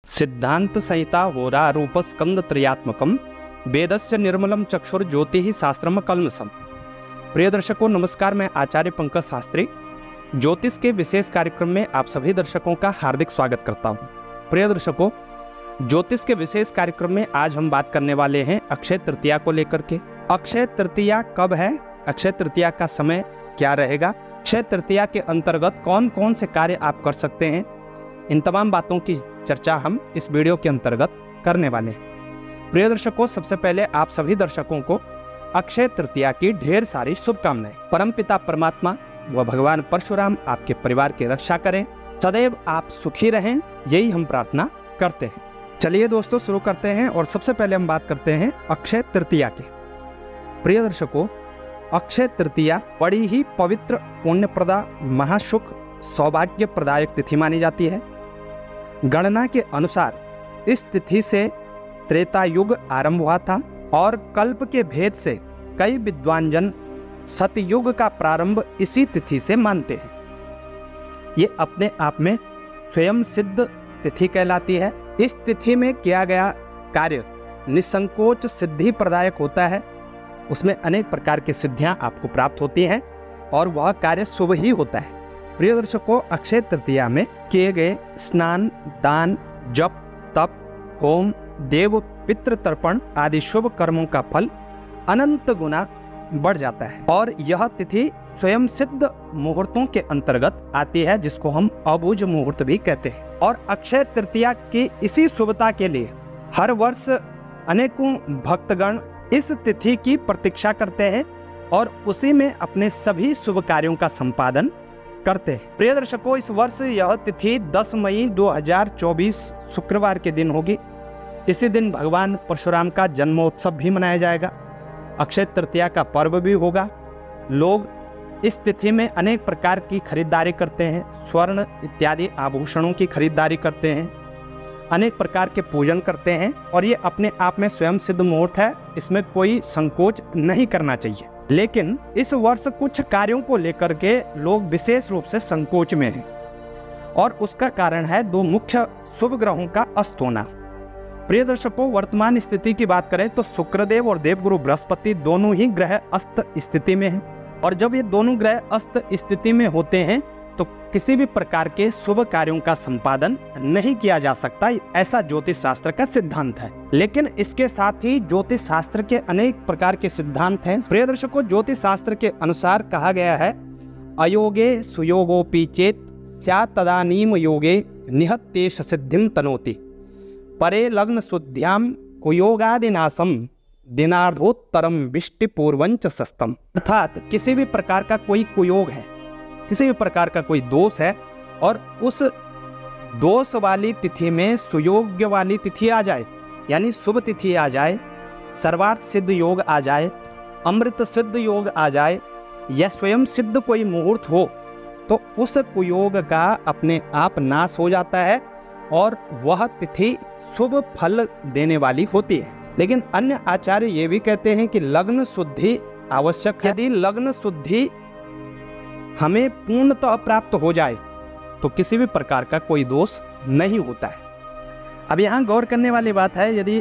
सिद्धांत संहिता होरा रूप स्कंद त्रयात्मकम वेदस्य निर्मलम चक्षुर ज्योति ही शास्त्रम कलमसम। प्रिय दर्शकों नमस्कार, मैं आचार्य पंकज शास्त्री ज्योतिष के विशेष कार्यक्रम में आप सभी दर्शकों का हार्दिक स्वागत करता हूं। प्रिय दर्शकों, ज्योतिष के विशेष कार्यक्रम में आज हम बात करने वाले हैं अक्षय तृतीया को लेकर के। अक्षय तृतीया कब है, अक्षय तृतीया का समय क्या रहेगा, अक्षय तृतीया के अंतर्गत कौन कौन से कार्य आप कर सकते हैं, इन तमाम बातों की चर्चा हम इस वीडियो के अंतर्गत करने वाले हैं। प्रिय दर्शकों, सबसे पहले आप सभी दर्शकों को अक्षय तृतीया की ढेर सारी शुभकामनाएं। परमपिता परमात्मा व भगवान परशुराम आपके परिवार की रक्षा करें, सदैव आप सुखी रहें, यही हम प्रार्थना करते हैं। चलिए दोस्तों शुरू करते हैं और सबसे पहले हम बात करते हैं अक्षय तृतीया की। प्रिय दर्शकों, अक्षय तृतीया बड़ी ही पवित्र, पुण्यप्रदा, महासुख, सौभाग्य प्रदायक तिथि मानी जाती है। गणना के अनुसार इस तिथि से त्रेता युग आरंभ हुआ था और कल्प के भेद से कई विद्वान जन सतयुग का प्रारंभ इसी तिथि से मानते हैं। ये अपने आप में स्वयं सिद्ध तिथि कहलाती है। इस तिथि में किया गया कार्य निसंकोच सिद्धि प्रदायक होता है। उसमें अनेक प्रकार की सिद्धियां आपको प्राप्त होती हैं और वह कार्य शुभ ही होता है। प्रिय दर्शकों, अक्षय तृतीया में किए गए स्नान, दान, जप, तप, होम, देव पितृ तर्पण आदि शुभ कर्मों का फल अनंत गुना बढ़ जाता है और यह तिथि स्वयं सिद्ध मुहूर्तों के अंतर्गत आती है, जिसको हम अबुझ मुहूर्त भी कहते हैं। और अक्षय तृतीया की इसी शुभता के लिए हर वर्ष अनेकों भक्तगण इस तिथि की प्रतीक्षा करते हैं और उसी में अपने सभी शुभ कार्यों का संपादन करते हैं। प्रिय दर्शकों, इस वर्ष यह तिथि 10 मई 2024 शुक्रवार के दिन होगी। इसी दिन भगवान परशुराम का जन्मोत्सव भी मनाया जाएगा। अक्षय तृतीया का पर्व भी होगा। लोग इस तिथि में अनेक प्रकार की खरीदारी करते हैं, स्वर्ण इत्यादि आभूषणों की खरीदारी करते हैं, अनेक प्रकार के पूजन करते हैं और ये अपने आप में स्वयं सिद्ध मुहूर्त है, इसमें कोई संकोच नहीं करना चाहिए। लेकिन इस वर्ष कुछ कार्यों को लेकर के लोग विशेष रूप से संकोच में हैं और उसका कारण है दो मुख्य शुभ ग्रहों का अस्त होना। प्रिय दर्शकों, वर्तमान स्थिति की बात करें तो शुक्रदेव और देवगुरु बृहस्पति दोनों ही ग्रह अस्त स्थिति में हैं और जब ये दोनों ग्रह अस्त स्थिति में होते हैं तो किसी भी प्रकार के शुभ कार्यों का संपादन नहीं किया जा सकता, ऐसा ज्योतिष शास्त्र का सिद्धांत है। लेकिन इसके साथ ही ज्योतिष शास्त्र के अनेक प्रकार के सिद्धांत हैं। प्रिय दर्शकों, ज्योतिष शास्त्र के अनुसार कहा गया है, अयोगे सुयोगोपि चेत स्यात् तदानीम योगे निहत्येष सिद्धिं तनोति परे लग्न शुद्ध्याम कुयोगादिनाशम दिनार्धोत्तरम विष्टि पूर्वंच सस्तम। अर्थात किसी भी प्रकार का कोई कुयोग है, किसी भी प्रकार का कोई दोष है और उस दोष वाली तिथि में सुयोग्य वाली तिथि आ जाए, यानी शुभ तिथि आ जाए, सर्वार्थ सिद्ध योग आ जाए, अमृत सिद्ध योग आ जाए या स्वयं सिद्ध कोई मुहूर्त हो, तो उस कुयोग का अपने आप नाश हो जाता है और वह तिथि शुभ फल देने वाली होती है। लेकिन अन्य आचार्य ये भी कहते हैं कि लग्न शुद्धि आवश्यक है। यदि लग्न शुद्धि हमें पूर्णतः प्राप्त हो जाए तो किसी भी प्रकार का कोई दोष नहीं होता है। अब यहाँ गौर करने वाली बात है, यदि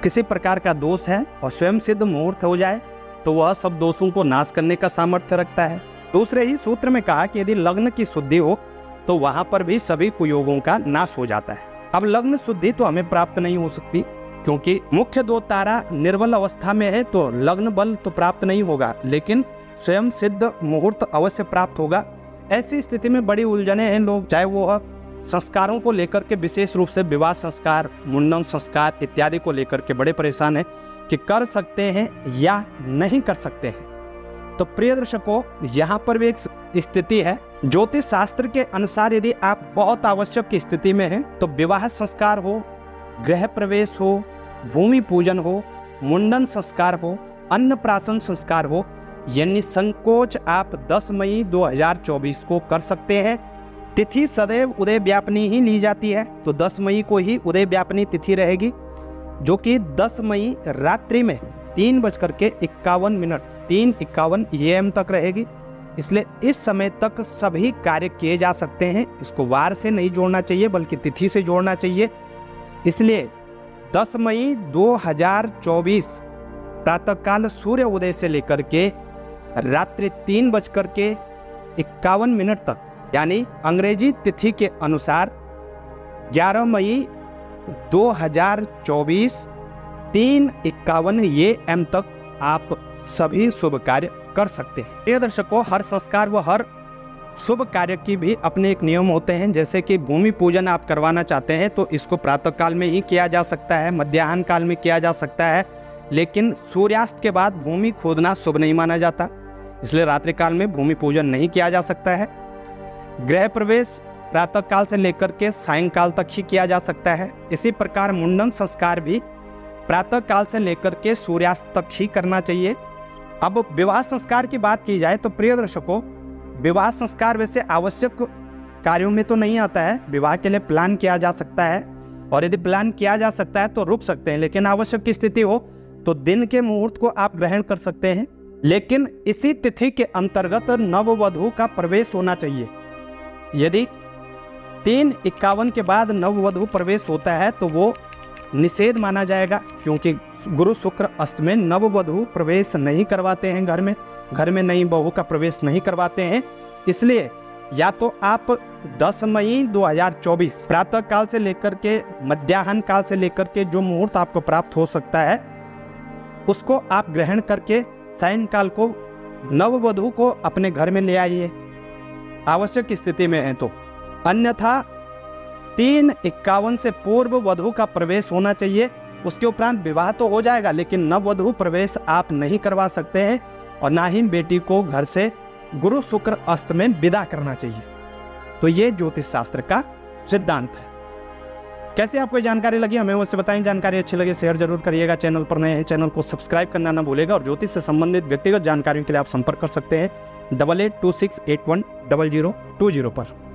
किसी प्रकार का दोष है और स्वयं सिद्ध मुहूर्त हो जाए तो वह सब दोषों को नाश करने का सामर्थ्य रखता है। दूसरे ही सूत्र में कहा कि यदि लग्न की शुद्धि हो तो वहां पर भी सभी कुयोगों का नाश हो जाता है। अब लग्न शुद्धि तो हमें प्राप्त नहीं हो सकती क्योंकि मुख्य दो तारा निर्बल अवस्था में है, तो लग्न बल तो प्राप्त नहीं होगा, लेकिन स्वयं सिद्ध मुहूर्त अवश्य प्राप्त होगा। ऐसी स्थिति में बड़ी उलझने हैं लोग, चाहे वो संस्कारों को लेकर के, विशेष रूप से विवाह संस्कार, मुंडन संस्कार इत्यादि को लेकर के बड़े परेशान हैं कि कर सकते हैं या नहीं कर सकते हैं। तो प्रिय दर्शकों, यहाँ पर भी एक स्थिति है। ज्योतिष शास्त्र के अनुसार यदि आप बहुत आवश्यक की स्थिति में हैं तो विवाह संस्कार हो, गृह प्रवेश हो, भूमि पूजन हो, मुंडन संस्कार हो, अन्नप्राशन संस्कार हो, यानी संकोच आप 10 मई 2024 को कर सकते हैं। तिथि सदैव उदय व्यापनी ही ली जाती है, तो 10 मई को ही उदय व्यापनी तिथि रहेगी, जो कि 10 मई रात्रि में 3:51 3:51 AM तक रहेगी। इसलिए इस समय तक सभी कार्य किए जा सकते हैं। इसको वार से नहीं जोड़ना चाहिए बल्कि तिथि से जोड़ना चाहिए। इसलिए 10 मई 2024 प्रातःकाल सूर्य उदय से लेकर के रात्रि 3:51 तक, यानी अंग्रेजी तिथि के अनुसार 11 मई 2024 3:51 AM तक आप सभी शुभ कार्य कर सकते हैं। प्रिय दर्शकों, हर संस्कार व हर शुभ कार्य की भी अपने एक नियम होते हैं। जैसे कि भूमि पूजन आप करवाना चाहते हैं तो इसको प्रातः काल में ही किया जा सकता है, मध्याह्न काल में किया जा सकता है, लेकिन सूर्यास्त के बाद भूमि खोदना शुभ नहीं माना जाता, इसलिए रात्रि काल में भूमि पूजन नहीं किया जा सकता है। गृह प्रवेश प्रातः काल से लेकर के सायंकाल तक ही किया जा सकता है। इसी प्रकार मुंडन संस्कार भी प्रातः काल से लेकर के सूर्यास्त तक ही करना चाहिए। अब विवाह संस्कार की बात की जाए तो प्रिय दर्शकों, विवाह संस्कार वैसे आवश्यक कार्यों में तो नहीं आता है। विवाह के लिए प्लान किया जा सकता है और यदि प्लान किया जा सकता है तो रुक सकते हैं, लेकिन आवश्यक की स्थिति हो तो दिन के मुहूर्त को आप ग्रहण कर सकते हैं। लेकिन इसी तिथि के अंतर्गत नववधू का प्रवेश होना चाहिए। यदि 3:51 के बाद नववधू प्रवेश होता है तो वो निषेध माना जाएगा, क्योंकि गुरु शुक्र अस्त में नववधू प्रवेश नहीं करवाते हैं। घर में नई बहू का प्रवेश नहीं करवाते हैं। इसलिए या तो आप 10 मई 2024 प्रातः काल से लेकर के मध्याह्न काल से लेकर के जो मुहूर्त आपको प्राप्त हो सकता है उसको आप ग्रहण करके सायंकाल को नववधू को अपने घर में ले आइए, आवश्यक स्थिति में है तो। अन्यथा 3:51 से पूर्व वधू का प्रवेश होना चाहिए। उसके उपरांत विवाह तो हो जाएगा, लेकिन नववधू प्रवेश आप नहीं करवा सकते हैं और ना ही बेटी को घर से गुरु शुक्र अस्त में विदा करना चाहिए। तो ये ज्योतिष शास्त्र का सिद्धांत है। कैसे आपको जानकारी लगी हमें वैसे बताएं। जानकारी अच्छी लगे शेयर जरूर करिएगा। चैनल पर नए हैं चैनल को सब्सक्राइब करना ना भूलेगा। और ज्योतिष से संबंधित व्यक्तिगत जानकारियों के लिए आप संपर्क कर सकते हैं 8826810020 पर।